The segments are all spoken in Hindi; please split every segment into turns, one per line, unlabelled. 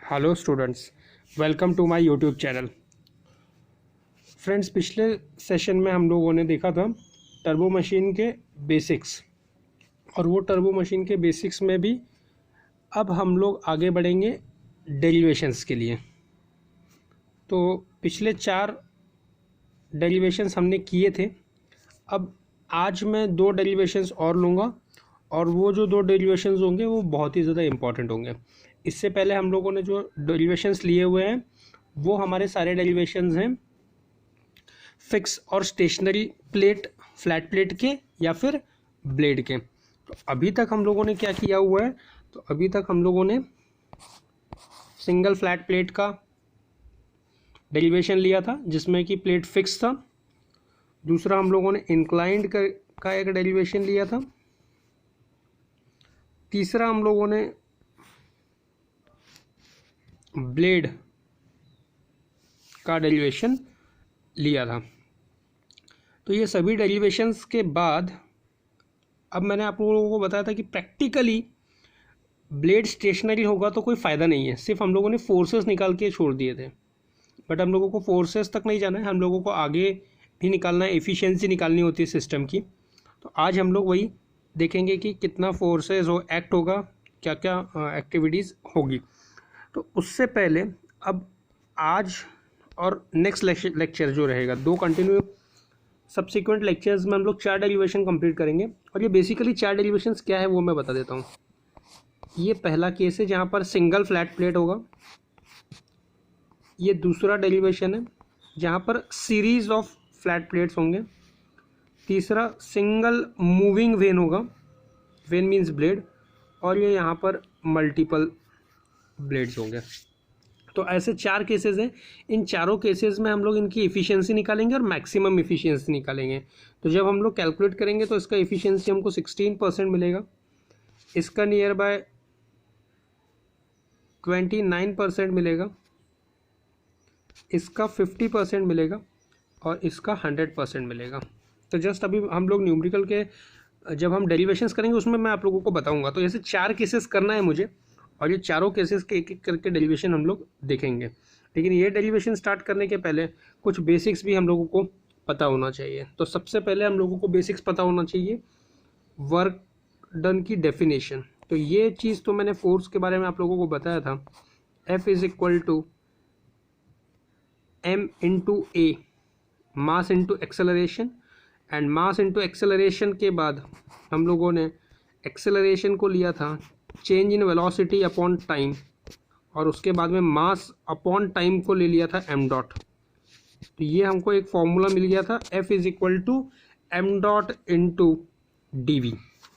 Hello students, welcome to my YouTube channel. Friends, पिछले सेशन में हम लोगों ने देखा था टर्बो मशीन के बेसिक्स, और वो टर्बो मशीन के बेसिक्स में भी अब हम लोग आगे बढ़ेंगे डेरिवेशंस के लिए। तो पिछले 4 डेरिवेशंस हमने किए थे। अब आज मैं 2 डेरिवेशंस और लूँगा, और वो जो 2 डेरिवेशंस होंगे वो बहुत ही ज़्यादा इंपॉर्टेंट होंगे। इससे पहले हम लोगों ने जो डेरिवेशंस लिए हुए हैं वो हमारे सारे डेरिवेशंस हैं फिक्स और स्टेशनरी प्लेट, फ्लैट प्लेट के या फिर ब्लेड के। तो अभी तक हम लोगों ने क्या किया हुआ है, तो अभी तक हम लोगों ने सिंगल फ्लैट प्लेट का डेरिवेशन लिया था जिसमें कि प्लेट फिक्स था। दूसरा हम लोगों ने इंक्लाइंड का एक डेरिवेशन लिया था। तीसरा हम लोगों ने ब्लेड का डेरिवेशन लिया था। तो ये सभी डेरिवेशंस के बाद अब मैंने आप लोगों को बताया था कि प्रैक्टिकली ब्लेड स्टेशनरी होगा तो कोई फ़ायदा नहीं है, सिर्फ हम लोगों ने फोर्सेस निकाल के छोड़ दिए थे। बट हम लोगों को फोर्सेस तक नहीं जाना है, हम लोगों को आगे भी निकालना है, एफिशिएंसी निकालनी होती है सिस्टम की। तो आज हम लोग वही देखेंगे कि कितना फोर्सेस हो एक्ट होगा, क्या क्या एक्टिविटीज़ होगी। तो उससे पहले अब आज और नेक्स्ट लेक्चर जो रहेगा, 2 कंटिन्यू सब्सिक्वेंट लेक्चर्स में हम लोग 4 डेरिवेशन कंप्लीट करेंगे। और ये बेसिकली 4 डेरिवेशंस क्या है वो मैं बता देता हूँ। ये पहला केस है जहाँ पर सिंगल फ्लैट प्लेट होगा। ये दूसरा डेरिवेशन है जहाँ पर सीरीज ऑफ फ्लैट प्लेट्स होंगे। तीसरा सिंगल मूविंग वेन होगा, वेन मीन्स ब्लेड, और ये यहाँ पर मल्टीपल ब्लेड्स होंगे। तो ऐसे 4 केसेस हैं। इन चारों केसेस में हम लोग इनकी एफिशिएंसी निकालेंगे और मैक्सिमम एफिशिएंसी निकालेंगे। तो जब हम लोग कैलकुलेट करेंगे तो इसका एफिशिएंसी हमको 16% मिलेगा, इसका नियर बाय 29% मिलेगा, इसका 50% मिलेगा, और इसका 100% मिलेगा। तो जस्ट अभी हम लोग न्यूमेरिकल के जब हम डेरिवेशंस करेंगे उसमें मैं आप लोगों को बताऊंगा। तो ऐसे 4 केसेस करना है मुझे, और ये चारों केसेस के एक एक करके डेरिवेशन हम लोग देखेंगे। लेकिन ये डेरिवेशन स्टार्ट करने के पहले कुछ बेसिक्स भी हम लोगों को पता होना चाहिए। तो सबसे पहले हम लोगों को बेसिक्स पता होना चाहिए, वर्क डन की डेफिनेशन। तो ये चीज़ तो मैंने फोर्स के बारे में आप लोगों को बताया था, F is equal to M into a, mass into acceleration. And mass into acceleration के बाद हम लोगों ने एक्सेलरेशन को लिया था change in velocity upon time, और उसके बाद में मास अपॉन टाइम को ले लिया था एम डॉट। तो ये हमको एक फॉर्मूला मिल गया था, F is equal to M dot into D V.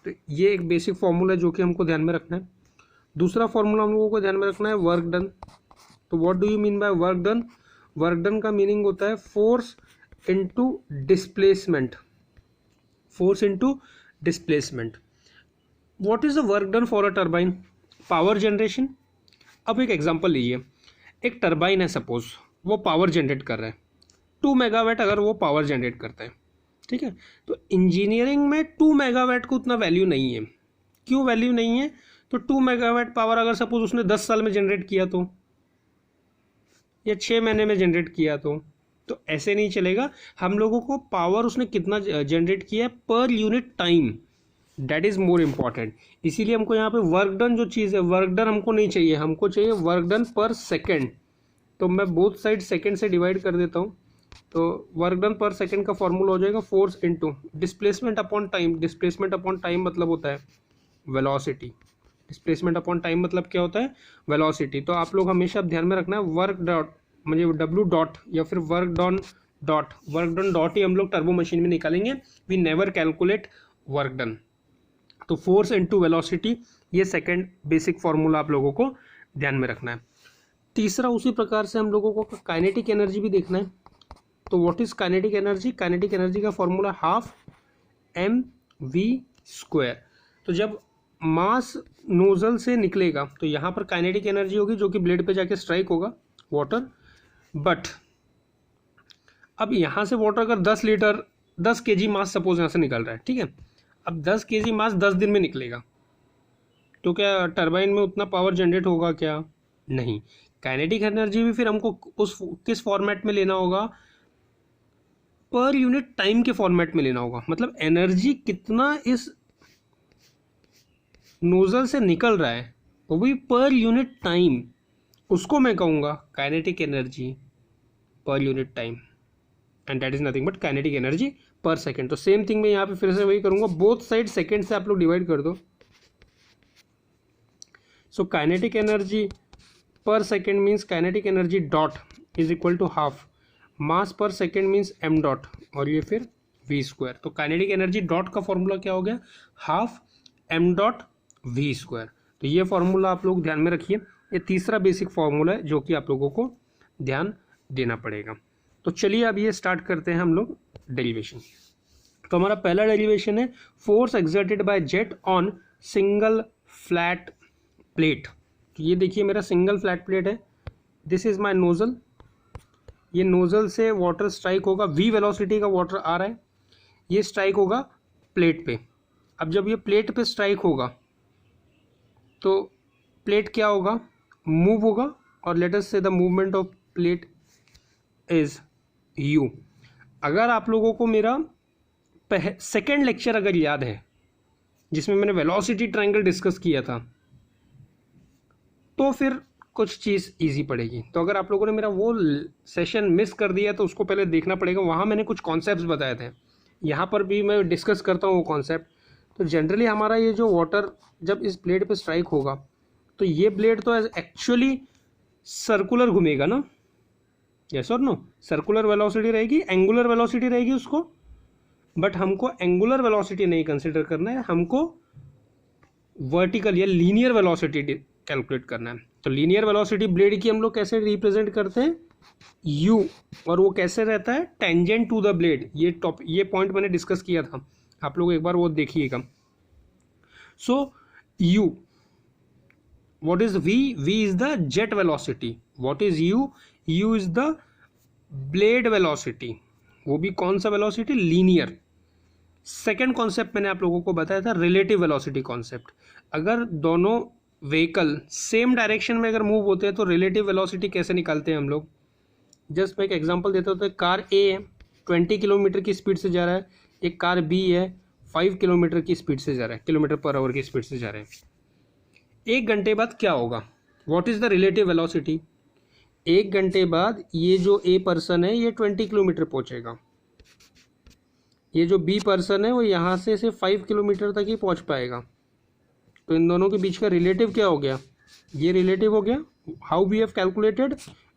तो ये एक बेसिक फॉर्मूला है जो कि हमको ध्यान में रखना है। दूसरा फॉर्मूला हम लोगों को ध्यान में रखना है वर्क डन। तो what do you mean by work done? Work done का मीनिंग होता है force into displacement, force into displacement. What is the work done for a turbine? Power generation. अब एक एग्जांपल लीजिए, एक टर्बाइन है, सपोज वो पावर जनरेट कर रहा है 2 मेगावाट, अगर वो पावर जनरेट करता है, ठीक है। तो इंजीनियरिंग में 2 मेगावाट को उतना वैल्यू नहीं है। क्यों वैल्यू नहीं है? तो 2 मेगावाट पावर अगर सपोज उसने 10 साल में जनरेट किया तो, या 6 महीने में जनरेट किया तो ऐसे नहीं चलेगा। हम लोगों को पावर उसने कितना जनरेट किया है per unit time, that is more important. इसीलिए हमको यहाँ पे वर्क डन जो चीज़ है, वर्क डन हमको नहीं चाहिए, हमको चाहिए वर्क डन पर सेकेंड। तो मैं बोथ साइड सेकेंड से डिवाइड कर देता हूँ। तो वर्क डन पर सेकेंड का फॉर्मूला हो जाएगा force into displacement upon time. Displacement upon time मतलब होता है वेलोसिटी। डिस्प्लेसमेंट अपॉन टाइम मतलब क्या होता है? वेलोसिटी। तो आप लोग हमेशा ध्यान में रखना है वर्क डॉट मतलब डब्ल्यू डॉट या फिर work done dot, work done dot ही हम लोग टर्बो मशीन में निकालेंगे। We never calculate work done. तो फोर्स इंटू वेलोसिटी, ये सेकंड बेसिक फॉर्मूला आप लोगों को ध्यान में रखना है। तीसरा उसी प्रकार से हम लोगों को काइनेटिक एनर्जी भी देखना है। तो what is kinetic energy? Kinetic energy का formula half M V square. तो जब मास नोजल से निकलेगा तो यहाँ पर काइनेटिक एनर्जी होगी जो कि ब्लेड पे जाके स्ट्राइक होगा वाटर। बट अब यहाँ से वाटर अगर 10 लीटर 10 केजी मास सपोज यहाँ से निकल रहा है, ठीक है। अब 10 केजी मास 10 दिन में निकलेगा, तो क्या टरबाइन में उतना पावर जनरेट होगा क्या? नहीं, काइनेटिक एनर्जी भी फिर हमको उस किस फॉर्मेट में लेना होगा, पर यूनिट टाइम के फॉर्मेट में लेना होगा। मतलब एनर्जी कितना इस नोजल से निकल रहा है वो भी पर यूनिट टाइम, उसको मैं कहूँगा kinetic energy per unit time, and that is nothing but kinetic energy per second. तो सेम थिंग मैं यहाँ पे फिर से वही करूँगा, बोथ साइड सेकेंड से आप लोग डिवाइड कर दो। So kinetic energy per second means kinetic energy dot is equal to half mass per second means M dot, और ये फिर वी स्क्वायर। तो काइनेटिक एनर्जी डॉट का फॉर्मूला क्या हो गया, half M dot we square. तो ये फॉर्मूला आप लोग ध्यान में रखिए, ये तीसरा बेसिक फॉर्मूला है जो कि आप लोगों को ध्यान देना पड़ेगा। तो चलिए अब ये स्टार्ट करते हैं हम लोग डेरिवेशन। तो हमारा पहला डेरिवेशन है force exerted by jet on single flat plate. तो ये देखिए मेरा सिंगल फ्लैट प्लेट है, दिस इज माय नोजल, ये नोजल से वाटर स्ट्राइक होगा, वी वेलोसिटी का वाटर आ रहा है, ये स्ट्राइक होगा प्लेट पे। अब जब ये प्लेट पे स्ट्राइक होगा तो प्लेट क्या होगा, मूव होगा, और लेट अस से the movement of plate is you. अगर आप लोगों को मेरा सेकेंड लेक्चर अगर याद है जिसमें मैंने वेलोसिटी ट्रायंगल डिस्कस किया था, तो फिर कुछ चीज़ इजी पड़ेगी। तो अगर आप लोगों ने मेरा वो सेशन मिस कर दिया तो उसको पहले देखना पड़ेगा, वहाँ मैंने कुछ कॉन्सेप्ट्स बताए थे, यहाँ पर भी मैं डिस्कस करता हूँ वो कॉन्सेप्ट। तो जनरली हमारा ये जो वाटर जब इस प्लेट पे स्ट्राइक होगा तो ये प्लेट तो एक्चुअली सर्कुलर घूमेगा ना, यस और नो, सर्कुलर वेलोसिटी रहेगी, एंगुलर वेलोसिटी रहेगी उसको, बट हमको एंगुलर वेलोसिटी नहीं कंसिडर करना है, हमको वर्टिकल या लीनियर वेलोसिटी कैलकुलेट करना है। तो लीनियर वेलोसिटी ब्लेड की हम लोग कैसे रिप्रेजेंट करते हैं, u, और वो कैसे रहता है, टेंजेंट टू द ब्लेड। ये पॉइंट मैंने डिस्कस किया था, आप लोग एक बार वो देखिएगा। सो u, what is v, v is the jet velocity, what is u, u is the blade velocity, वो भी कौन सा वेलोसिटी, लीनियर। सेकेंड कॉन्सेप्ट मैंने आप लोगों को बताया था रिलेटिव वेलोसिटी कॉन्सेप्ट। अगर दोनों व्हीकल सेम डायरेक्शन में अगर मूव होते हैं तो रिलेटिव वेलोसिटी कैसे निकालते हैं हम लोग, जस्ट मैं एक एग्जांपल देता हूँ। तो एक कार ए है 20 किलोमीटर की स्पीड से जा रहा है, एक कार बी है 5 किलोमीटर की स्पीड से जा रहा है, किलोमीटर पर आवर की स्पीड से जा रहे हैं। एक घंटे बाद क्या होगा, what is the relative velocity, एक घंटे बाद ये जो ए पर्सन है ये 20 किलोमीटर पहुँचेगा, ये जो बी पर्सन है वो यहाँ से सिर्फ 5 किलोमीटर तक ही पहुँच पाएगा। तो इन दोनों के बीच का रिलेटिव क्या हो गया, ये रिलेटिव हो गया। How we have calculated,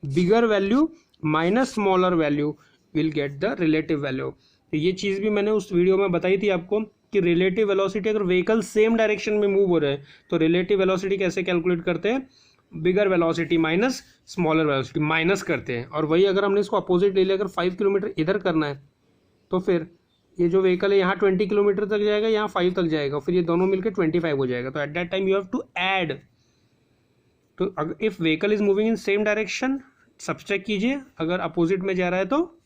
bigger value minus smaller value will get the relative value. तो ये चीज़ भी मैंने उस वीडियो में बताई थी आपको कि रिलेटिव वेलोसिटी, अगर व्हीकल सेम डायरेक्शन में मूव हो रहे हैं तो रिलेटिव वेलोसिटी कैसे कैलकुलेट करते हैं, bigger velocity minus smaller velocity minus करते हैं। और वही अगर हमने इसको अपोजिट ले लिया, अगर 5 किलोमीटर इधर करना है तो फिर ये जो व्हीकल है यहाँ 20 किलोमीटर तक जाएगा, यहाँ 5 तक जाएगा, फिर ये दोनों मिलकर 25 हो जाएगा। तो at that time you have to add. तो अगर if vehicle is moving in same direction subtract कीजिए, अगर अपोजिट में जा रहा है तो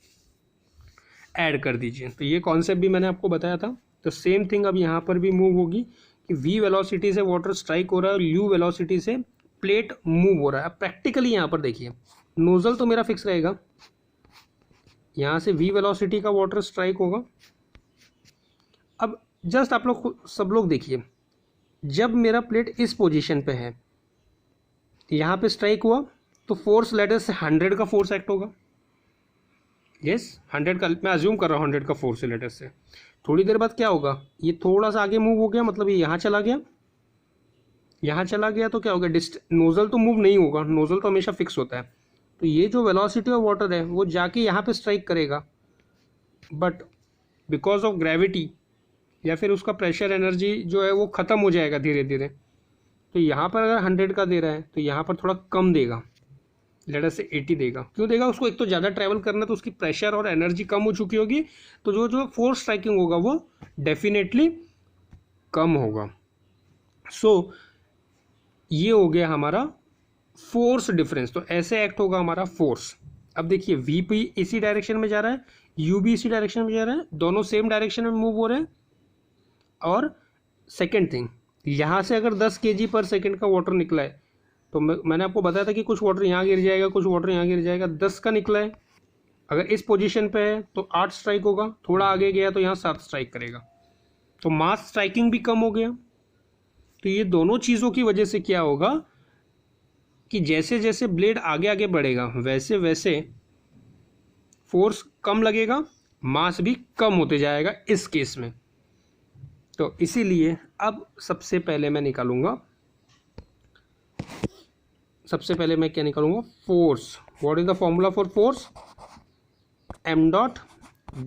ऐड कर दीजिए। तो ये कॉन्सेप्ट भी मैंने आपको बताया था। तो सेम थिंग अब यहाँ पर भी मूव होगी कि v वेलोसिटी से वाटर स्ट्राइक हो रहा है और u वेलोसिटी से प्लेट मूव हो रहा है। अब प्रैक्टिकली यहाँ पर देखिए, नोजल तो मेरा फिक्स रहेगा, यहाँ से v वेलोसिटी का वाटर स्ट्राइक होगा। अब जस्ट आप लोग सब लोग देखिए, जब मेरा प्लेट इस पोजीशन पे है, यहाँ पे स्ट्राइक हुआ तो फोर्स लेटर से 100 का फोर्स एक्ट होगा। यस 100 का, मैं अज्यूम कर रहा हूँ 100 का फोर्स लेटर से। थोड़ी देर बाद क्या होगा, ये थोड़ा सा आगे मूव हो गया, मतलब ये यहाँ चला गया, यहाँ चला गया तो क्या हो गया, नोजल तो मूव नहीं होगा, नोजल तो हमेशा फिक्स होता है। तो ये जो वेलोसिटी ऑफ वाटर है वो जाके यहाँ पे स्ट्राइक करेगा, बट बिकॉज ऑफ ग्रेविटी या फिर उसका प्रेशर एनर्जी जो है वो ख़त्म हो जाएगा धीरे धीरे। तो यहाँ पर अगर 100 का दे रहा है तो यहाँ पर थोड़ा कम देगा, लेटर से 80 देगा। क्यों देगा, उसको एक तो ज़्यादा ट्रैवल करना, तो उसकी प्रेशर और एनर्जी कम हो चुकी होगी, तो जो जो फोर्स स्ट्राइकिंग होगा वो डेफिनेटली कम होगा। सो ये हो गया हमारा फोर्स डिफरेंस। तो ऐसे एक्ट होगा हमारा फोर्स। अब देखिए वी पी इसी डायरेक्शन में जा रहा है, यू भी इसी डायरेक्शन में जा रहा है, दोनों सेम डायरेक्शन में मूव हो रहे हैं। और सेकेंड थिंग, यहाँ से अगर 10 kg पर सेकेंड का वाटर निकला है तो मैंने आपको बताया था कि कुछ वाटर यहाँ गिर जाएगा, कुछ वाटर यहाँ गिर जाएगा। 10 का निकला है, अगर इस पोजीशन पे है तो 8 स्ट्राइक होगा, थोड़ा आगे गया तो यहाँ 7 स्ट्राइक करेगा, तो मास स्ट्राइकिंग भी कम हो गया। तो ये दोनों चीज़ों की वजह से क्या होगा कि जैसे जैसे ब्लेड आगे आगे बढ़ेगा वैसे वैसे फोर्स कम लगेगा, मास भी कम होते जाएगा इस केस में। तो इसीलिए अब सबसे पहले मैं क्या निकालूंगा, force. What is the formula for force? M dot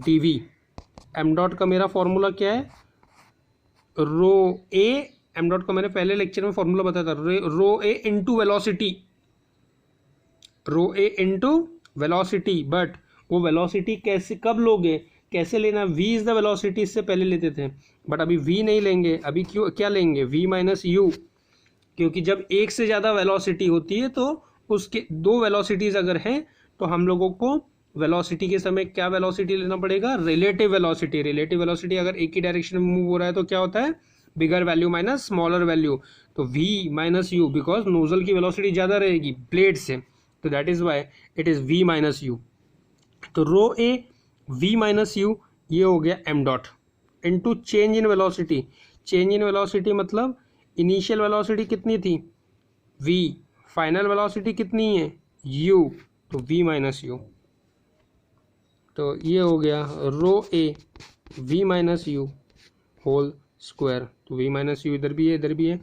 D V. M dot का मेरा फॉर्मूला क्या है? रो ए। एम डॉट का मैंने पहले लेक्चर में फॉर्मूला बताया था, rho A into velocity, rho A into velocity. But वो वेलोसिटी कैसे, कब लोगे, कैसे लेना? v इज द वेलोसिटी, इससे पहले लेते थे, बट अभी v नहीं लेंगे। अभी क्यों, क्या लेंगे? v माइनस यू, क्योंकि जब एक से ज़्यादा वेलोसिटी होती है तो उसके दो वेलोसिटीज़ अगर हैं तो हम लोगों को वेलोसिटी के समय क्या वेलोसिटी लेना पड़ेगा? Relative velocity. रिलेटिव वेलोसिटी अगर एक ही डायरेक्शन में मूव हो रहा है तो क्या होता है? बिगर वैल्यू माइनस स्मॉलर वैल्यू। तो v minus U, because nozzle की वेलोसिटी ज़्यादा रहेगी ब्लेड से, तो that is why it is v minus U. तो rho A v minus you, ये हो गया m dot into change in velocity. Change in velocity मतलब इनिशियल वेलोसिटी कितनी थी? v, फाइनल वेलोसिटी कितनी है? u, तो v माइनस यू। तो ये हो गया rho A v minus you whole square. तो v माइनस यू इधर भी है, इधर भी है,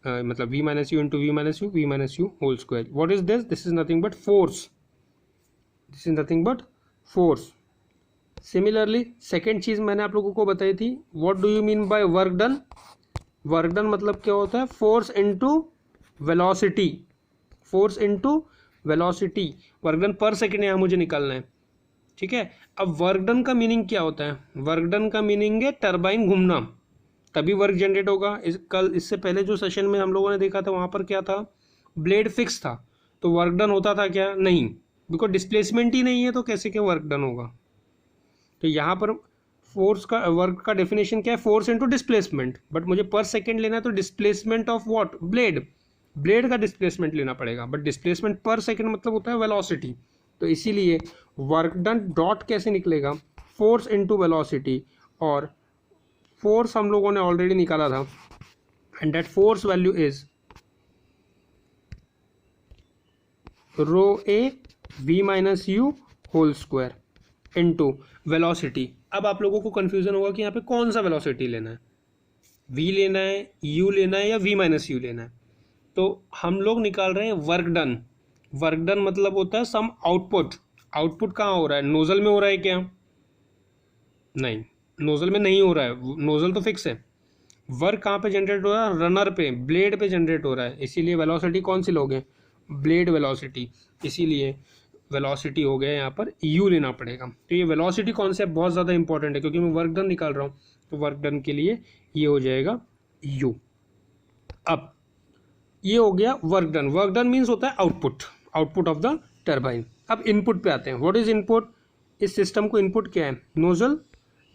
मतलब v minus you into v minus you whole square. What is this? This is nothing but force, this is nothing but force. Similarly second चीज़ मैंने आप लोगों को बताई थी, what do you mean by work done? Work done मतलब क्या होता है? Force into velocity, force into velocity. Work done पर सेकेंड यहाँ मुझे निकालना है, ठीक है। अब वर्क डन का मीनिंग क्या होता है? वर्क डन का मीनिंग है टरबाइन घूमना, तभी वर्क जनरेट होगा। इससे पहले जो सेशन में हम लोगों ने देखा था वहाँ पर क्या था? ब्लेड फिक्स था, तो वर्क डन होता था क्या? नहीं, बिकॉज डिस्प्लेसमेंट ही नहीं है तो कैसे क्या वर्क डन होगा? तो यहाँ पर फोर्स का, वर्क का डेफिनेशन क्या है? Force into displacement. बट मुझे पर सेकेंड लेना है तो displacement of what? Blade, blade का डिस्प्लेसमेंट लेना पड़ेगा। बट डिस्प्लेसमेंट पर सेकेंड मतलब होता है वेलोसिटी। तो इसीलिए वर्क डन डॉट कैसे निकलेगा? फोर्स इनटू वेलोसिटी, और फोर्स हम लोगों ने ऑलरेडी निकाला था, and that force value is rho A v minus you whole square into velocity. अब आप लोगों को कंफ्यूजन होगा कि यहाँ पे कौन सा वेलोसिटी लेना है, v लेना है, u लेना है, या v माइनस यू लेना है। तो हम लोग निकाल रहे हैं वर्क डन। वर्क डन मतलब होता है सम आउटपुट। आउटपुट कहाँ हो रहा है? नोजल में हो रहा है क्या? नहीं, नोजल में नहीं हो रहा है, नोजल तो फिक्स है। वर्क कहाँ पे जनरेट हो रहा है? रनर पे, ब्लेड पे जनरेट हो रहा है। इसीलिए वेलोसिटी कौन सी लोगे? Blade velocity. इसीलिए वेलोसिटी हो गया यहाँ पर u लेना पड़ेगा। तो ये वेलोसिटी कॉन्सेप्ट बहुत ज़्यादा इंपॉर्टेंट है, क्योंकि मैं वर्क डन निकाल रहा हूँ, तो वर्क डन के लिए ये हो जाएगा u। अब ये हो गया work done. Work done means होता है output, output of the turbine. अब इनपुट पे आते हैं। What is input? इस सिस्टम को इनपुट क्या है? Nozzle,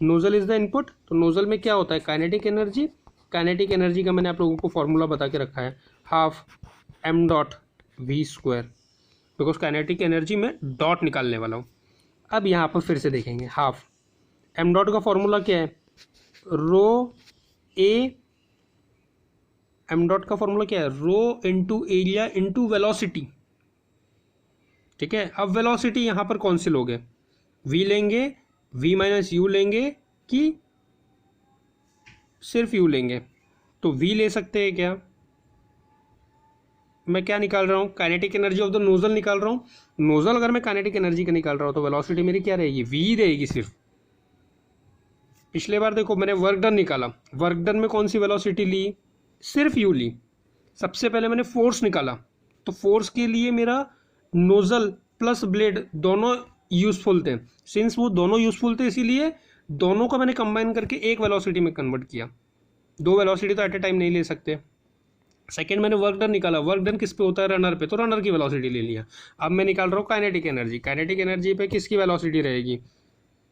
nozzle is the input. तो नोजल में क्या होता है? Kinetic energy. काइनेटिक एनर्जी का मैंने आप लोगों को फॉर्मूला बता के रखा है, half m dot v square, because kinetic energy में डॉट निकालने वाला हूँ। अब यहाँ पर फिर से देखेंगे, हाफ m डॉट का फॉर्मूला क्या है? रो ए, m डॉट का फॉर्मूला क्या है? Rho into area into velocity, ठीक है। अब वेलोसिटी यहाँ पर कौन से लोगे? v लेंगे, v माइनस यू लेंगे, कि सिर्फ u लेंगे? तो v ले सकते हैं क्या? मैं क्या निकाल रहा हूँ? Kinetic energy of the nozzle निकाल रहा हूँ। नोजल अगर मैं काइनेटिक एनर्जी का निकाल रहा हूँ तो वेलोसिटी मेरी क्या रहेगी? v रहेगी सिर्फ। पिछले बार देखो मैंने वर्क डन निकाला, वर्क डन में कौन सी वेलोसिटी ली? सिर्फ u ली। सबसे पहले मैंने फोर्स निकाला, तो फोर्स के लिए मेरा नोजल प्लस ब्लेड दोनों यूजफुल थे। सिंस वो दोनों यूजफुल थे इसीलिए दोनों को मैंने कंबाइन करके एक वेलोसिटी में कन्वर्ट किया। दो वेलोसिटी तो एट ए टाइम नहीं ले सकते। सेकेंड मैंने वर्क डन निकाला, वर्क डन किस पे होता है? रनर पे, तो रनर की वेलोसिटी ले लिया। अब मैं निकाल रहा हूँ काइनेटिक एनर्जी। काइनेटिक एनर्जी पे किसकी वेलोसिटी रहेगी?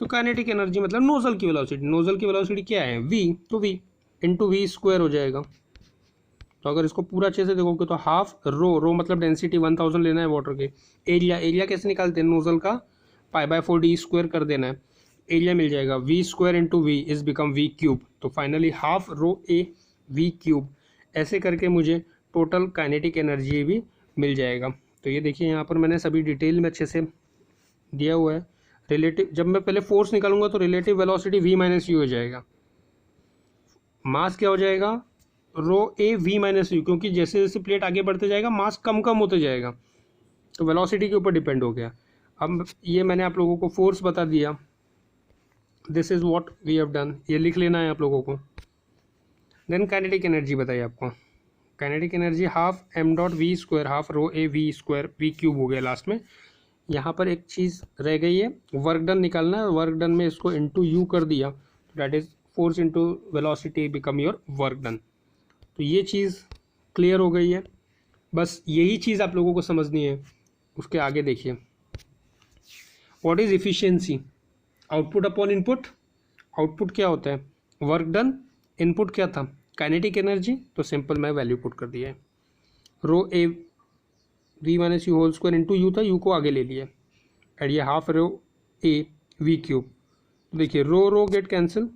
तो काइनेटिक एनर्जी मतलब नोजल की वेलोसिटी। नोजल की वेलोसिटी क्या है? v, तो v इंटू वी स्क्वायर हो जाएगा। तो अगर इसको पूरा अच्छे से देखोगे तो हाफ रो मतलब डेंसिटी 1000 लेना है वाटर के, एरिया कैसे निकालते हैं, नोजल का π/4 d स्क्वायर कर देना है, एरिया मिल जाएगा v square into V is become v cube. तो finally half rho A v cube, ऐसे करके मुझे टोटल काइनेटिक एनर्जी भी मिल जाएगा। तो ये देखिए यहाँ पर मैंने सभी डिटेल में अच्छे से दिया हुआ है। रिलेटिव, जब मैं पहले फोर्स निकालूंगा तो relative velocity v minus you हो जाएगा, मास क्या हो जाएगा रो ए v माइनस यू, क्योंकि जैसे जैसे प्लेट आगे बढ़ते जाएगा मास कम कम होते जाएगा, तो वेलोसिटी के ऊपर डिपेंड हो गया। अब ये मैंने आप लोगों को फोर्स बता दिया, this is what we have done, ये लिख लेना है आप लोगों को। देन काइनेटिक एनर्जी बताइए आपको, kinetic energy half M dot we square, half rho A V square V cube हो गया लास्ट में। यहाँ पर एक चीज़ रह गई है, वर्क डन निकालना है, वर्क डन में इसको इंटू यू कर दिया, that is force into velocity become your work done. तो ये चीज़ क्लियर हो गई है, बस यही चीज़ आप लोगों को समझनी है। उसके आगे देखिए, what is efficiency, output upon input, output क्या होता है वर्क डन, इनपुट क्या था काइनेटिक एनर्जी, तो सिंपल मैं वैल्यू पुट कर दिया है, rho A V minus you whole square into U था, यू को आगे ले लिया एंड ये half rho A V cube. देखिए rho get cancel,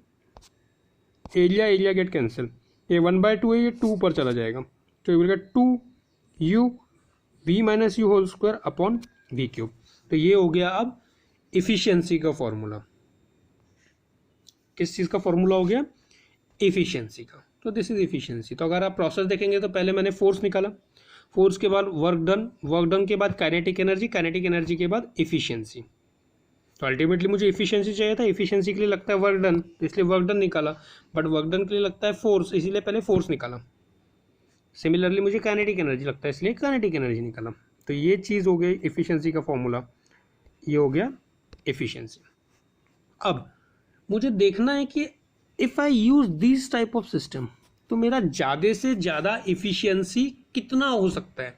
area get cancel, ये 1/2 है, ये 2 पर चला जाएगा, तो you will gate 2 u we minus you whole square upon V cube. तो ये हो गया अब इफिशियंसी का फॉर्मूला। किस चीज़ का फॉर्मूला हो गया, इफिशियंसी का। तो दिस इज इफिशियंसी। तो अगर आप प्रोसेस देखेंगे तो पहले मैंने फोर्स निकाला, फोर्स के बाद वर्क डन के बाद काइनेटिक एनर्जी के बाद इफिशियंसी। तो अल्टीमेटली मुझे इफिशियंसी चाहिए था, इफिशियंसी के लिए लगता है वर्क डन, तो इसलिए वर्क डन निकाला, बट वर्क डन के लिए लगता है फोर्स, इसीलिए पहले फोर्स निकाला। सिमिलरली मुझे काइनेटिक एनर्जी लगता है, इसलिए काइनेटिक एनर्जी निकाला। तो ये चीज़ हो गई इफिशियंसी का फॉर्मूला, ये हो गया इफिशियंसी। अब मुझे देखना है कि if I use this type of system, तो मेरा ज़्यादा से ज़्यादा इफिशियंसी कितना हो सकता है,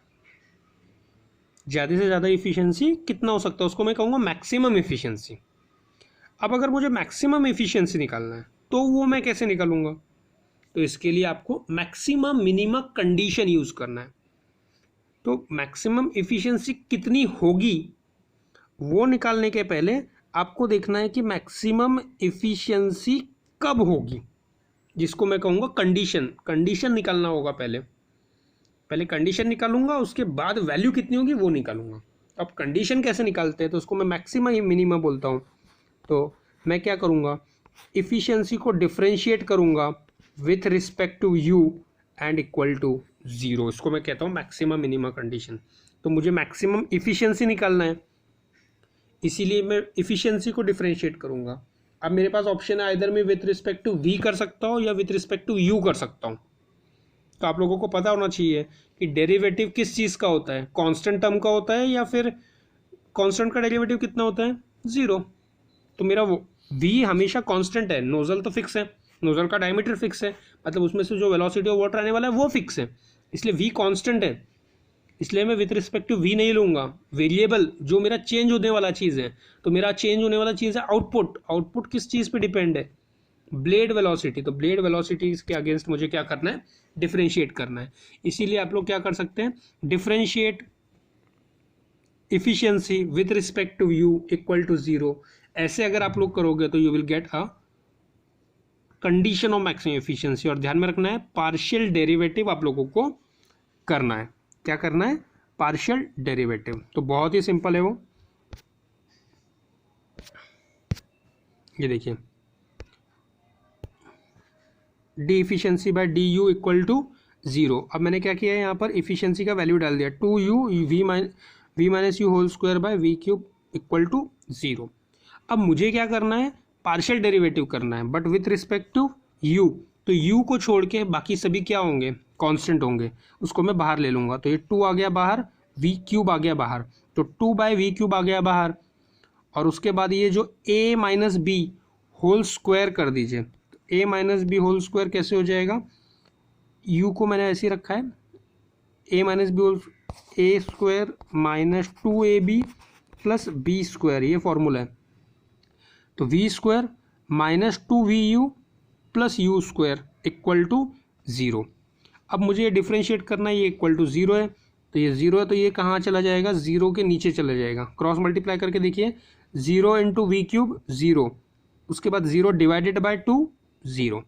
ज़्यादा से ज़्यादा इफिशियंसी कितना हो सकता है, उसको मैं कहूँगा मैक्सिमम इफिशियंसी। अब अगर मुझे मैक्सिमम इफिशियंसी निकालना है तो वो मैं कैसे निकालूंगा, तो इसके लिए आपको मैक्सिमम मिनिमम कंडीशन यूज़ करना है। तो मैक्सिमम इफिशियंसी कितनी होगी वो निकालने के पहले आपको देखना है कि मैक्सिमम इफिशियंसी कब होगी, जिसको मैं कहूँगा कंडीशन निकालना होगा। पहले कंडीशन निकालूंगा, उसके बाद वैल्यू कितनी होगी वो निकालूंगा। अब कंडीशन कैसे निकालते हैं, तो उसको मैं मैक्सिमम या मिनिमम बोलता हूँ। तो मैं क्या करूँगा, इफिशियंसी को डिफ्रेंशिएट करूँगा with respect to u and equal to 0, इसको मैं कहता हूँ मैक्सिमम मिनिमम कंडीशन। तो मुझे मैक्सिमम इफिशियंसी निकालना है, इसीलिए मैं इफिशियंसी को डिफ्रेंशिएट करूँगा। अब मेरे पास ऑप्शन है, आइदर मैं विथ रिस्पेक्ट टू वी कर सकता हूँ या विथ रिस्पेक्ट टू यू कर सकता हूँ। तो आप लोगों को पता होना चाहिए कि डेरिवेटिव किस चीज़ का होता है, कांस्टेंट टर्म का होता है या फिर कांस्टेंट का डेरिवेटिव कितना होता है 0। तो मेरा वो v हमेशा कांस्टेंट है, नोजल तो फिक्स है, नोजल का डायमीटर फिक्स है, मतलब उसमें से जो वेलोसिटी ऑफ वाटर आने वाला है वो फिक्स है, इसलिए v कांस्टेंट है। इसलिए मैं विथ रिस्पेक्ट टू v नहीं लूँगा, वेरिएबल जो मेरा चेंज होने वाला चीज़ है। तो मेरा चेंज होने वाला चीज़ है आउटपुट किस चीज़ पे डिपेंड है, ब्लेड वेलोसिटी। तो ब्लेड वेलोसिटी के अगेंस्ट मुझे क्या करना है, डिफरेंशिएट करना है। इसीलिए आप लोग क्या कर सकते हैं, differentiate efficiency with respect to u equal to 0। ऐसे अगर आप लोग करोगे तो you will get a condition of maximum efficiency. और ध्यान में रखना है पार्शियल डेरिवेटिव आप लोगों को करना है। क्या करना है, पार्शियल डेरिवेटिव। तो बहुत ही सिंपल है वो, ये देखिए d efficiency by d u equal to 0। अब मैंने क्या किया है, यहाँ पर इफिशियंसी का वैल्यू डाल दिया 2u v minus you whole square by v cube equal to 0। अब मुझे क्या करना है, पार्शियल डेरिवेटिव करना है, but with respect to u। तो u को छोड़ के बाकी सभी क्या होंगे, कांस्टेंट होंगे, उसको मैं बाहर ले लूँगा। तो ये 2 आ गया बाहर, v क्यूब आ गया बाहर, तो 2 बाय वी क्यूब आ गया बाहर। और उसके बाद ये जो a minus b whole square कर दीजिए, a minus b whole square कैसे हो जाएगा, u को मैंने ऐसे ही रखा है, a minus b whole a square minus 2ab plus b square, ये फॉर्मूला है। तो v square minus 2vu plus u square equal to 0। अब मुझे ये डिफ्रेंशिएट करना है, ये इक्वल टू 0 है, तो ये 0 है, तो ये कहाँ चला जाएगा, 0 के नीचे चला जाएगा। क्रॉस मल्टीप्लाई करके देखिए, 0 इंटू वी क्यूब 0, उसके बाद 0 डिवाइडेड बाय 2 0,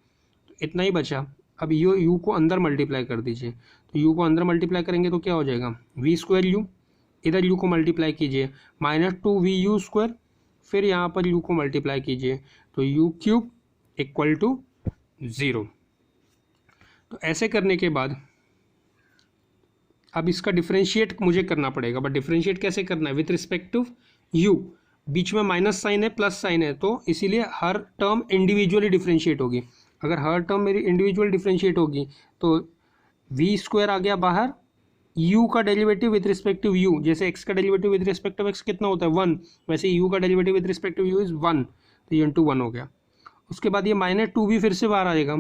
तो इतना ही बचा। अब यू को अंदर मल्टीप्लाई कर दीजिए, तो यू को अंदर मल्टीप्लाई करेंगे तो क्या हो जाएगा, वी स्क्वायर यू, इधर यू को मल्टीप्लाई कीजिए -2vu², फिर यहाँ पर यू को मल्टीप्लाई कीजिए तो यू क्यूब इक्वल टू 0। तो ऐसे करने के बाद अब इसका डिफरेंशिएट मुझे करना पड़ेगा, बट डिफरेंशिएट कैसे करना है, विथ रिस्पेक्ट टू यू, बीच में माइनस साइन है प्लस साइन है, तो इसीलिए हर टर्म इंडिविजुअली डिफरेंशिएट होगी। अगर हर टर्म मेरी इंडिविजुअल डिफरेंशिएट होगी तो v² आ गया बाहर, u का derivative with respect to u, जैसे x का derivative with respect to x कितना होता है 1, वैसे u का derivative with respect to u is 1, तो ये इंटू 1 हो गया। उसके बाद ये -2v फिर से बाहर आ जाएगा,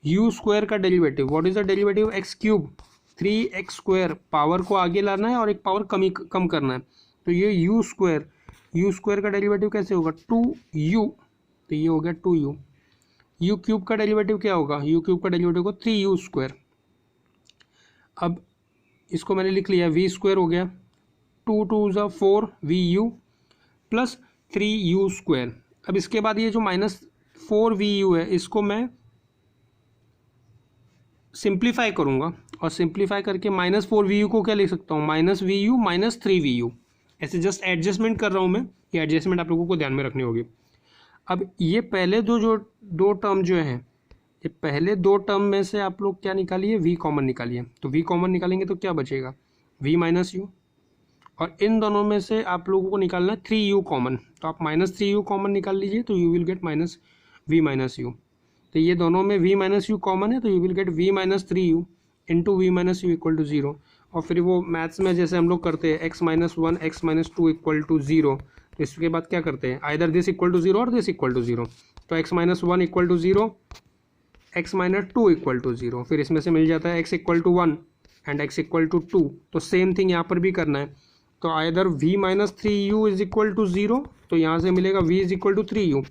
u² का derivative, what is the derivative, x³ 3x², power को आगे लाना है और एक पावर कम करना है, तो ये u² का डेरिवेटिव कैसे होगा 2u, तो ये हो गया 2u। u³ का डेरिवेटिव क्या होगा, u³ का डेरिवेटिव को 3u²। अब इसको मैंने लिख लिया, v² हो गया 2 2 ज़ा 4 vu प्लस 3u²। अब इसके बाद ये जो -4vu है इसको मैं सिंप्लीफाई करूँगा, और सिंप्लीफाई करके -4vu को क्या लिख सकता हूँ, -vu -3vu, ऐसे जस्ट एडजस्टमेंट कर रहा हूँ मैं, ये एडजस्टमेंट आप लोगों को ध्यान में रखनी होगी। अब ये पहले दो टर्म जो हैं, ये पहले दो टर्म में से आप लोग क्या निकालिए, v कॉमन निकालिए, तो v कॉमन निकालेंगे तो क्या बचेगा, v -u, और इन दोनों में से आप लोगों को निकालना है 3u कॉमन, तो आप -3u कॉमन निकाल लीजिए तो you will get -v -u, तो ये दोनों में v -u कॉमन है तो you will get v -3u into v -u equal to 0। और फिर वो मैथ्स में जैसे हम लोग करते हैं x -1 x -2 इक्वल टू 0, तो इसके बाद क्या करते हैं, आइदर दिस इक्वल टू 0 और दिस इक्वल टू 0, तो x -1 equal to 0, x -2 equal to 0, फिर इसमें से मिल जाता है x equal to 1 and x equal to 2, तो सेम थिंग यहाँ पर भी करना है, तो either v -3u is equal to 0, तो यहाँ से मिलेगा v is equal to 3u,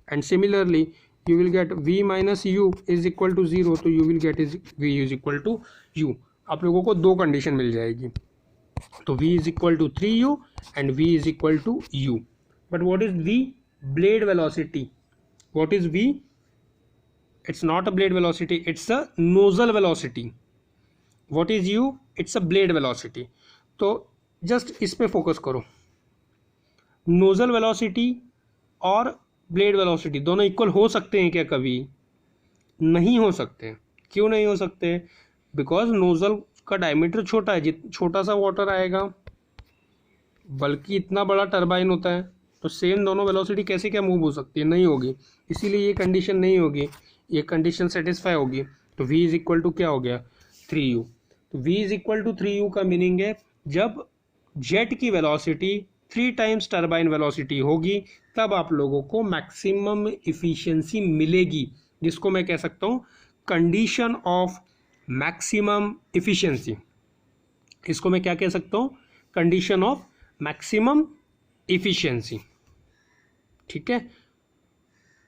and similarly you will get v -u is equal to 0, तो you will get v is equal to u। आप लोगों को दो कंडीशन मिल जाएगी, तो v is equal to 3u and v is equal to u। but what is v, blade velocity, what is v, it's not a blade velocity, it's a nozzle velocity। what is u, it's a blade velocity। तो जस्ट इस पे फोकस करो, नोजल वेलोसिटी और ब्लेड वेलोसिटी दोनों इक्वल हो सकते हैं क्या, कभी नहीं हो सकते। क्यों नहीं हो सकते, बिकॉज नोजल का डायमीटर छोटा है, छोटा सा वाटर आएगा, बल्कि इतना बड़ा टरबाइन होता है, तो सेम दोनों वेलोसिटी कैसे क्या मूव हो सकती है, नहीं होगी, इसीलिए ये कंडीशन नहीं होगी, ये कंडीशन सेटिस्फाई होगी, तो v इज इक्वल टू क्या हो गया 3u। तो v is equal to 3u का मीनिंग है जब जेट की वेलोसिटी 3 टाइम्स टरबाइन वेलोसिटी होगी तब आप लोगों को मैक्सिमम इफिशिएंसी मिलेगी, जिसको मैं कह सकता हूँ कंडीशन ऑफ मैक्सिमम इफिशिएंसी। इसको मैं क्या कह सकता हूँ, कंडीशन ऑफ मैक्सिमम इफिशिएंसी। ठीक है,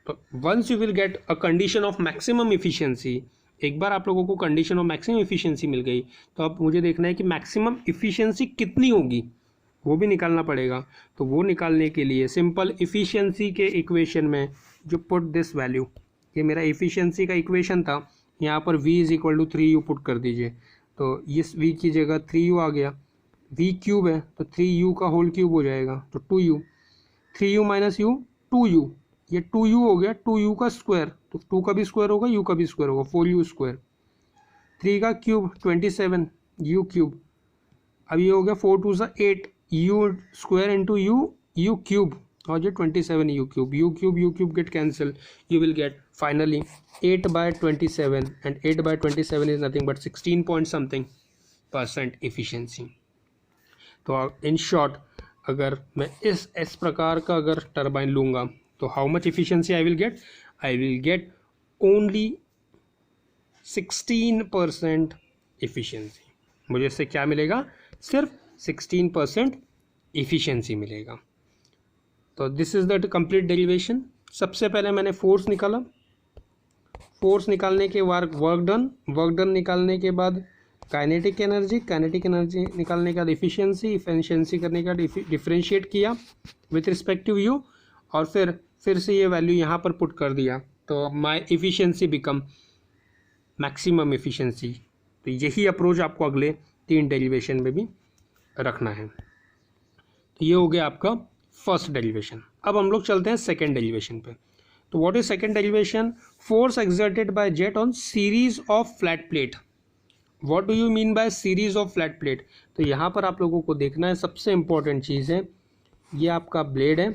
तो once you will get a condition of maximum efficiency, एक बार आप लोगों को कंडीशन ऑफ मैक्सिमम इफिशिएंसी मिल गई तो अब मुझे देखना है कि मैक्सिमम इफिशिएंसी कितनी होगी, वो भी निकालना पड़ेगा। तो वो निकालने के लिए सिंपल इफिशिएंसी के इक्वेशन में जो पुट दिस वैल्यू, ये मेरा इफिशिएंसी का इक्वेशन था, यहाँ पर v is equal to 3u put कर दीजिए, तो इस v की जगह 3u आ गया, v क्यूब है तो 3u का होल क्यूब हो जाएगा, तो 2u, 3u minus u 2u, ये 2u हो गया, 2u का स्क्वायर, तो 2 का भी स्क्वायर होगा, u का भी स्क्वायर होगा, 4u², 3 का क्यूब 27 u क्यूब, अब ये हो गया 4 2 सा 8 u² इंटू u क्यूब, और ये 27 u cube get cancel, you will get finally 8/27 and 8/27 is nothing but 16 point something % efficiency। तो इन शॉर्ट अगर मैं इस प्रकार का अगर टरबाइन लूँगा तो how much efficiency I will get only 16% efficiency. मुझे इससे क्या मिलेगा, सिर्फ 16% इफिशिएंसी मिलेगा। तो this is the complete derivation. सबसे पहले मैंने फोर्स निकाला, फोर्स निकालने के बाद वर्क डन निकालने के बाद काइनेटिक एनर्जी निकालने के बाद इफिशिएंसी करने का डिफरेंशिएट किया विथ रिस्पेक्ट टू यू, और फिर से ये वैल्यू यहाँ पर पुट कर दिया, तो माई इफिशिएंसी बिकम मैक्सिमम इफिशिएंसी। तो यही अप्रोच आपको अगले 3 डेरिवेशन में भी रखना है। तो ये हो गया आपका फर्स्ट डेरिवेशन। अब हम लोग चलते हैं सेकेंड डेरिवेशन पे। तो what is second derivation? Force exerted by jet on series of flat plate. What do you mean bye series of flat plate? तो यहाँ पर आप लोगों को देखना है, सबसे इंपॉर्टेंट चीज़ है, ये आपका ब्लेड है।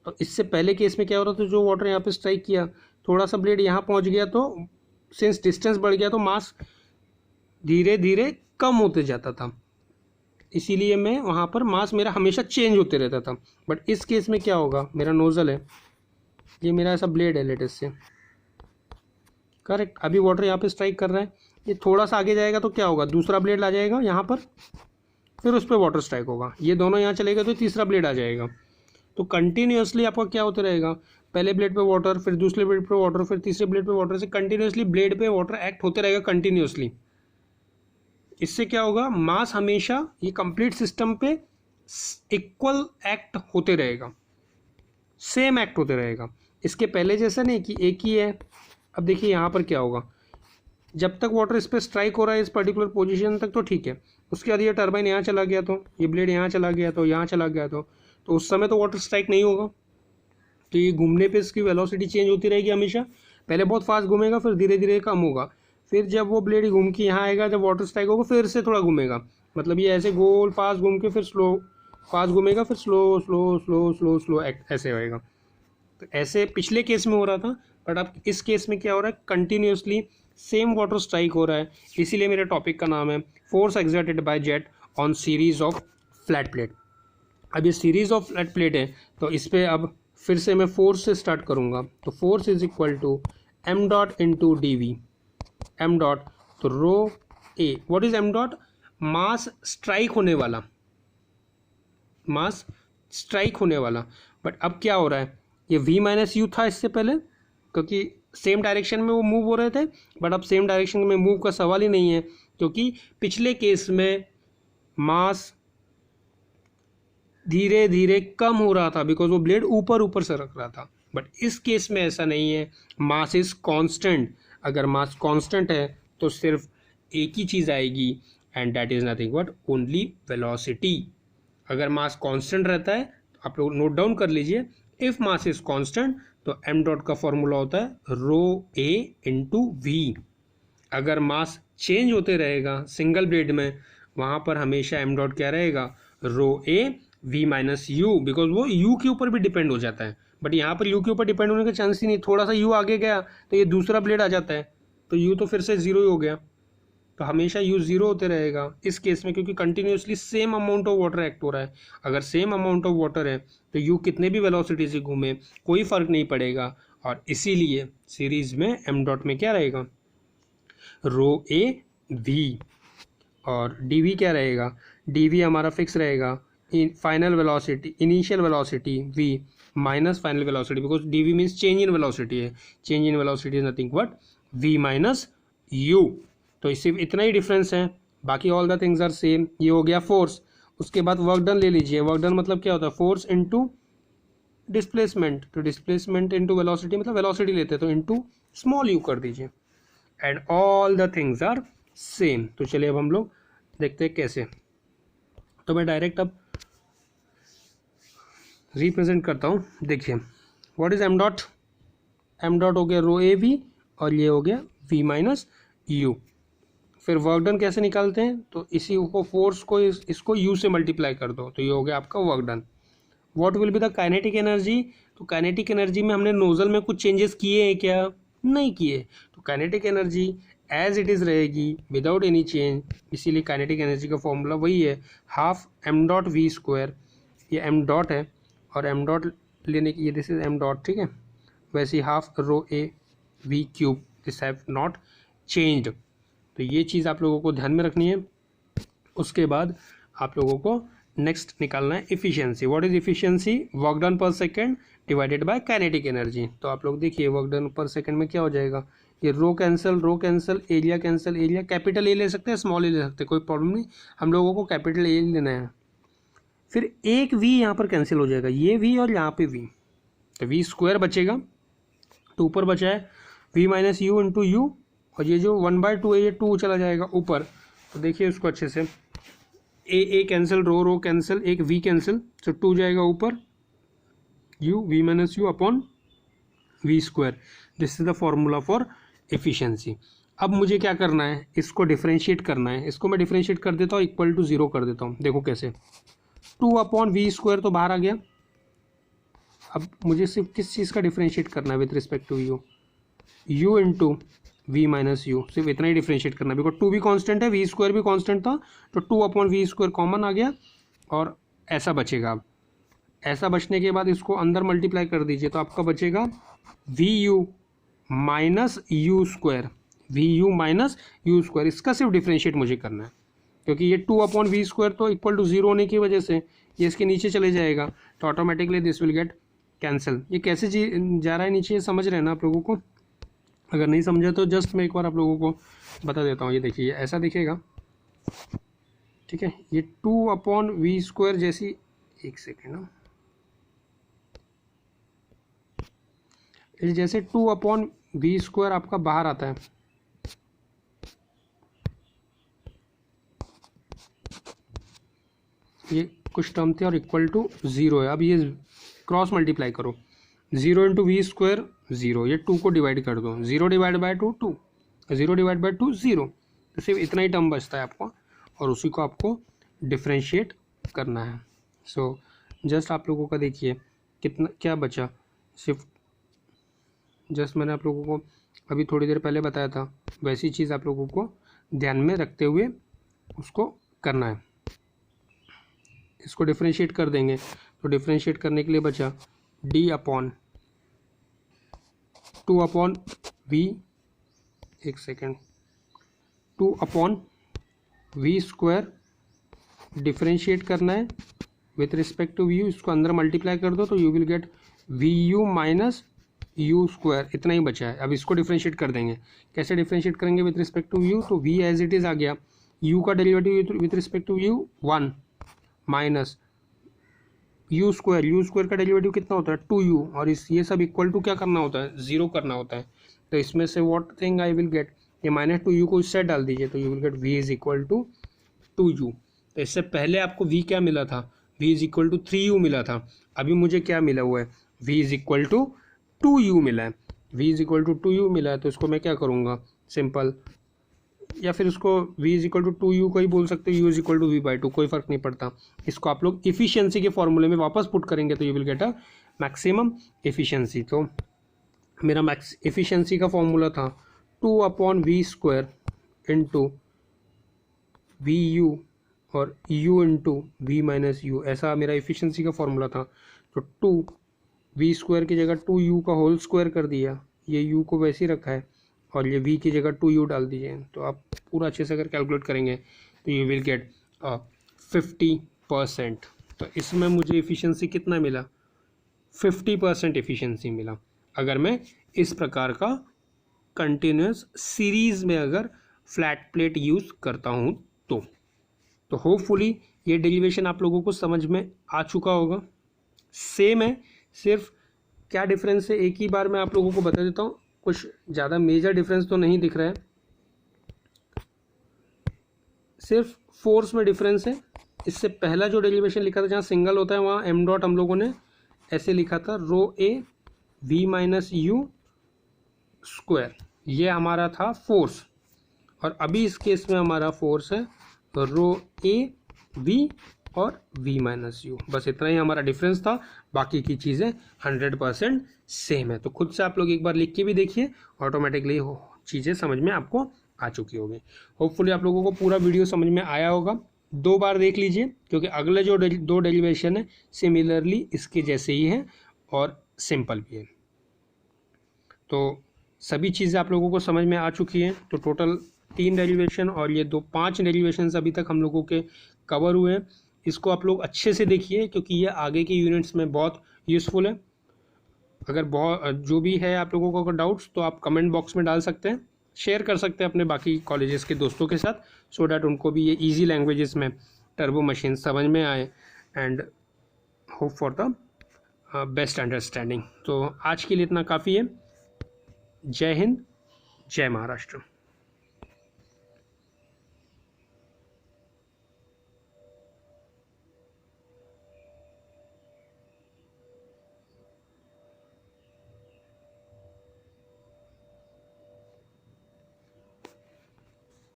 तो इससे पहले केस में क्या हो रहा था, जो वाटर यहाँ पे स्ट्राइक किया, थोड़ा सा ब्लेड यहाँ पहुँच गया, तो सिंस डिस्टेंस बढ़ गया तो मास धीरे धीरे कम होते जाता था, इसीलिए मैं वहाँ पर मास मेरा हमेशा चेंज होते रहता था। बट इस केस में क्या होगा, मेरा नोजल है, ये मेरा ऐसा ब्लेड है लेटेस्ट से, करेक्ट। अभी वाटर यहाँ पे स्ट्राइक कर रहा है, ये थोड़ा सा आगे जाएगा तो क्या होगा, दूसरा ब्लेड आ जाएगा यहाँ पर, फिर उस पर वाटर स्ट्राइक होगा, ये दोनों यहाँ चलेगा तो तीसरा ब्लेड आ जाएगा। तो कंटिन्यूसली आपका क्या होता रहेगा, पहले ब्लेड पे वाटर, फिर दूसरे ब्लेड पे वाटर, फिर तीसरे ब्लेड पे वाटर, से कंटिन्यूसली ब्लेड पे वाटर एक्ट होते रहेगा कंटिन्यूसली। इससे क्या होगा, मास हमेशा ये कंप्लीट सिस्टम पे इक्वल एक्ट होते रहेगा, सेम एक्ट होते रहेगा। इसके पहले जैसा नहीं कि एक ही है। अब देखिए यहाँ पर क्या होगा, जब तक वाटर इस पर स्ट्राइक हो रहा है इस पर्टिकुलर पोजीशन तक तो ठीक है, उसके बाद ये टर्बाइन यहाँ चला गया, तो ये ब्लेड यहाँ चला गया, तो यहाँ चला गया, तो उस समय तो वाटर स्ट्राइक नहीं होगा। तो ये घूमने पे इसकी वेलोसिटी चेंज होती रहेगी हमेशा, पहले बहुत फास्ट घूमेगा, फिर धीरे धीरे कम होगा, फिर जब वो ब्लेड घूम के यहाँ आएगा, जब वाटर स्ट्राइक होगा फिर से थोड़ा घूमेगा, मतलब ये ऐसे गोल फास्ट घूम के फिर स्लो फास्ट घूमेगा, फिर slow slow slow slow slow ऐसे होएगा। तो ऐसे पिछले केस में हो रहा था, बट अब इस केस में क्या हो रहा है, कंटिन्यूसली सेम वाटर स्ट्राइक हो रहा है। इसीलिए मेरे टॉपिक का नाम है force exerted by jet on series of flat plate. अब ये सीरीज ऑफ फ्लैट प्लेट है, तो इस पर अब फिर से मैं फोर्स से स्टार्ट करूँगा। तो force is equal to M dot into D V, M dot, तो rho A, what is M dot, mass strike होने वाला, मास स्ट्राइक होने वाला। बट अब क्या हो रहा है, ये v माइनस यू था इससे पहले, क्योंकि सेम डायरेक्शन में वो मूव हो रहे थे, बट अब सेम डायरेक्शन में मूव का सवाल ही नहीं है, क्योंकि पिछले केस में मास धीरे धीरे कम हो रहा था, बिकॉज वो ब्लेड ऊपर ऊपर से रख रहा था। बट इस केस में ऐसा नहीं है, मास इज कांस्टेंट। अगर मास कांस्टेंट है तो सिर्फ एक ही चीज़ आएगी, and that is nothing but only velocity. अगर मास कांस्टेंट रहता है तो आप लोग नोट डाउन कर लीजिए, इफ मास इज कांस्टेंट तो एम डॉट का फॉर्मूला होता है रो ए इंटू वी। अगर मास चेंज होते रहेगा सिंगल ब्लेड में, वहाँ पर हमेशा एम डॉट क्या रहेगा, rho A V minus U, because वो यू के ऊपर भी डिपेंड हो जाता है। बट यहाँ पर यू के ऊपर डिपेंड होने का चांस ही नहीं, थोड़ा सा यू आगे गया तो ये दूसरा ब्लेड आ जाता है, तो यू तो फिर से जीरो ही हो गया, तो हमेशा यू जीरो होते रहेगा इस केस में, क्योंकि continuously same amount of water act हो रहा है। अगर सेम अमाउंट ऑफ वाटर है तो यू कितने भी वेलोसिटी से घूमे कोई फर्क नहीं पड़ेगा, और इसीलिए सीरीज में एम डॉट में क्या रहेगा, रो ए वी, और डी वी क्या रहेगा, डी वी हमारा फिक्स रहेगा, final velocity, initial velocity v minus final velocity, because D V means change in velocity है, change in velocity is nothing but v minus U. तो इससे इतना ही डिफरेंस है, बाकी all the things are same. ये हो गया फोर्स। उसके बाद वर्क डन ले लीजिए, वर्क डन मतलब क्या होता है, फोर्स इनटू डिस्प्लेसमेंट, तो डिस्प्लेसमेंट इनटू वेलोसिटी, मतलब वेलोसिटी लेते हैं तो इनटू स्मॉल यू कर दीजिए, and all the things are same. तो चलिए अब हम लोग देखते हैं कैसे। तो मैं डायरेक्ट अब रिप्रेजेंट करता हूँ। देखिए what is M dot, m dot हो गया रो ए वी, और ये हो गया v माइनस यू। फिर वर्क डन कैसे निकालते हैं, तो इसी को फोर्स को इसको u से मल्टीप्लाई कर दो, तो ये हो गया आपका work done. What will be the kinetic energy, तो काइनेटिक एनर्जी में हमने नोजल में कुछ चेंजेस किए हैं क्या, नहीं किए, तो kinetic energy as it is रहेगी विदाउट एनी चेंज। इसीलिए काइनेटिक एनर्जी का फॉर्मूला वही है, half M dot we square, ये एम डॉट है, और एम डॉट लेने की ये दिस इज एम डॉट, ठीक है, वैसे ही half rho A V cube, this have not changed. तो ये चीज़ आप लोगों को ध्यान में रखनी है। उसके बाद आप लोगों को नेक्स्ट निकालना है efficiency. What is efficiency? Work done पर second divided by kinetic energy. तो आप लोग देखिए वर्क डन पर सेकेंड में क्या हो जाएगा, ये rho cancel, area cancel, area capital A ले सकते हैं, स्मॉल ए ले सकते हैं, कोई प्रॉब्लम नहीं, हम लोगों को कैपिटल ए लेना है। फिर एक वी यहाँ पर कैंसिल हो जाएगा, ये वी और यहाँ पे वी, तो वी स्क्वायर बचेगा, तो ऊपर बचा है v minus you into u, और ये जो 1/2 है ये 2 चला जाएगा ऊपर। तो देखिए उसको अच्छे से, ए कैंसिल, रो कैंसिल, एक वी कैंसिल, तो 2 जाएगा ऊपर, u we minus u upon v square. This is the formula for efficiency. अब मुझे क्या करना है, इसको डिफ्रेंशिएट करना है। इसको मैं डिफ्रेंशिएट कर देता हूँ, इक्वल टू 0 कर देता हूँ। देखो कैसे, 2 अपॉन वी स्क्वायर तो बाहर आ गया। अब मुझे सिर्फ किस चीज़ का डिफ्रेंशिएट करना है with respect to u, u into v minus u, सिर्फ इतना ही डिफ्रेंशिएट करना है, बिकॉज 2 भी कांस्टेंट है, वी स्क्वायर भी कांस्टेंट था, तो 2 अपॉन वी स्क्वायर कॉमन आ गया और ऐसा बचेगा। अब ऐसा बचने के बाद इसको अंदर मल्टीप्लाई कर दीजिए, तो आपका बचेगा v u minus you square, v u minus you square. इसका सिर्फ डिफ्रेंशिएट मुझे करना है, क्योंकि ये 2 अपॉन वी स्क्वायर तो इक्वल टू 0 होने की वजह से ये इसके नीचे चले जाएगा, तो automatically this will get cancel. ये कैसे जा रहा है नीचे, ये समझ रहे हैं ना आप लोगों को? अगर नहीं समझा तो जस्ट मैं एक बार आप लोगों को बता देता हूँ। ये देखिए ऐसा दिखेगा, ठीक है, ये 2 अपॉन वी स्क्वायर जैसी, एक सेकेंड ना, जैसे 2 अपॉन वी स्क्वायर आपका बाहर आता है, ये कुछ टर्म थे और इक्वल टू 0 है। अब ये क्रॉस मल्टीप्लाई करो, 0 इंटू वी स्क्वायर 0, ये 2 को डिवाइड कर दो, 0 डिवाइड बाय 2 2, 0 डिवाइड बाय 2 0, तो सिर्फ इतना ही टर्म बचता है आपको, और उसी को आपको डिफ्रेंशिएट करना है। सो जस्ट आप लोगों का देखिए कितना क्या बचा, सिर्फ जस्ट मैंने आप लोगों को अभी थोड़ी देर पहले बताया था, वैसी चीज़ आप लोगों को ध्यान में रखते हुए उसको करना है। इसको डिफ्रेंशिएट कर देंगे, तो डिफ्रेंशिएट करने के लिए बचा डी अपॉन 2 अपॉन वी, एक second, 2 upon v square, differentiate करना है विथ रिस्पेक्ट टू यू, इसको अंदर मल्टीप्लाई कर दो, तो you will get v u minus you square, इतना ही बचा है। अब इसको डिफ्रेंशिएट कर देंगे, कैसे डिफ्रेंशिएट करेंगे विथ रिस्पेक्ट टू यू, तो वी एज इट इज़ आ गया, यू का derivative with respect to u 1 minus you square का डेरिवेटिव कितना होता है 2u, और इस ये सब इक्वल टू क्या करना होता है 0 करना होता है। तो इसमें से what thing I will get, ये माइनस 2u को इस साइड डाल दीजिए, तो you will get v is equal to 2u। तो इससे पहले आपको v क्या मिला था, v is equal to 3u मिला था, अभी मुझे क्या मिला हुआ है, v is equal to 2u मिला है, v is equal to 2u मिला है। तो इसको मैं क्या करूँगा, सिंपल, या फिर उसको v is equal to 2u को ही बोल सकते हो, u is equal to v/2, कोई फर्क नहीं पड़ता। इसको आप लोग इफिशियंसी के फॉर्मूले में वापस पुट करेंगे, तो you will get a maximum efficiency. तो मेरा मैक्स एफिशिएंसी का फॉर्मूला था 2 upon v square into v u और u into v minus u, ऐसा मेरा एफिशिएंसी का फॉर्मूला था। तो 2 वी स्क्वायर की जगह 2u का होल स्क्वायर कर दिया, ये u को वैसे ही रखा है, और ये v की जगह 2u डाल दीजिए। तो आप पूरा अच्छे से अगर कैलकुलेट करेंगे तो यू विल गेट 50%। तो इसमें मुझे एफिशिएंसी कितना मिला, 50% एफिशिएंसी मिला, अगर मैं इस प्रकार का कंटिन्यूस सीरीज़ में अगर फ्लैट प्लेट यूज़ करता हूँ तो होपफुली ये डेरिवेशन आप लोगों को समझ में आ चुका होगा। सेम है, सिर्फ क्या डिफरेंस है एक ही बार मैं आप लोगों को बता देता हूँ, कुछ ज़्यादा मेजर डिफरेंस तो नहीं दिख रहा है, सिर्फ फोर्स में डिफरेंस है। इससे पहला जो डेरिवेशन लिखा था जहाँ सिंगल होता है वहाँ एम डॉट हम लोगों ने ऐसे लिखा था rho A V minus you square, ये हमारा था फोर्स, और अभी इस केस में हमारा फोर्स है रो ए वी और v माइनस यू, बस इतना ही हमारा डिफरेंस था, बाकी की चीज़ें 100% सेम है। तो खुद से आप लोग एक बार लिख के भी देखिए, ऑटोमेटिकली चीज़ें समझ में आपको आ चुकी होगी। होपफुली आप लोगों को पूरा वीडियो समझ में आया होगा, 2 बार देख लीजिए, क्योंकि अगले जो 2 डेरिवेशन है सिमिलरली इसके जैसे ही हैं और सिंपल भी है। तो सभी चीज़ें आप लोगों को समझ में आ चुकी हैं। तो टोटल 3 डेरिवेशन और ये 5 डेरिवेशन अभी तक हम लोगों के कवर हुए हैं। इसको आप लोग अच्छे से देखिए क्योंकि ये आगे के यूनिट्स में बहुत यूज़फुल है। अगर बहुत जो भी है आप लोगों को डाउट्स तो आप कमेंट बॉक्स में डाल सकते हैं, शेयर कर सकते हैं अपने बाकी कॉलेजेस के दोस्तों के साथ, सो डैट उनको भी ये ईजी लैंग्वेजेस में टर्बो मशीन समझ में आए and hope for the best understanding. तो आज के लिए इतना काफ़ी है। जय हिंद, जय महाराष्ट्र।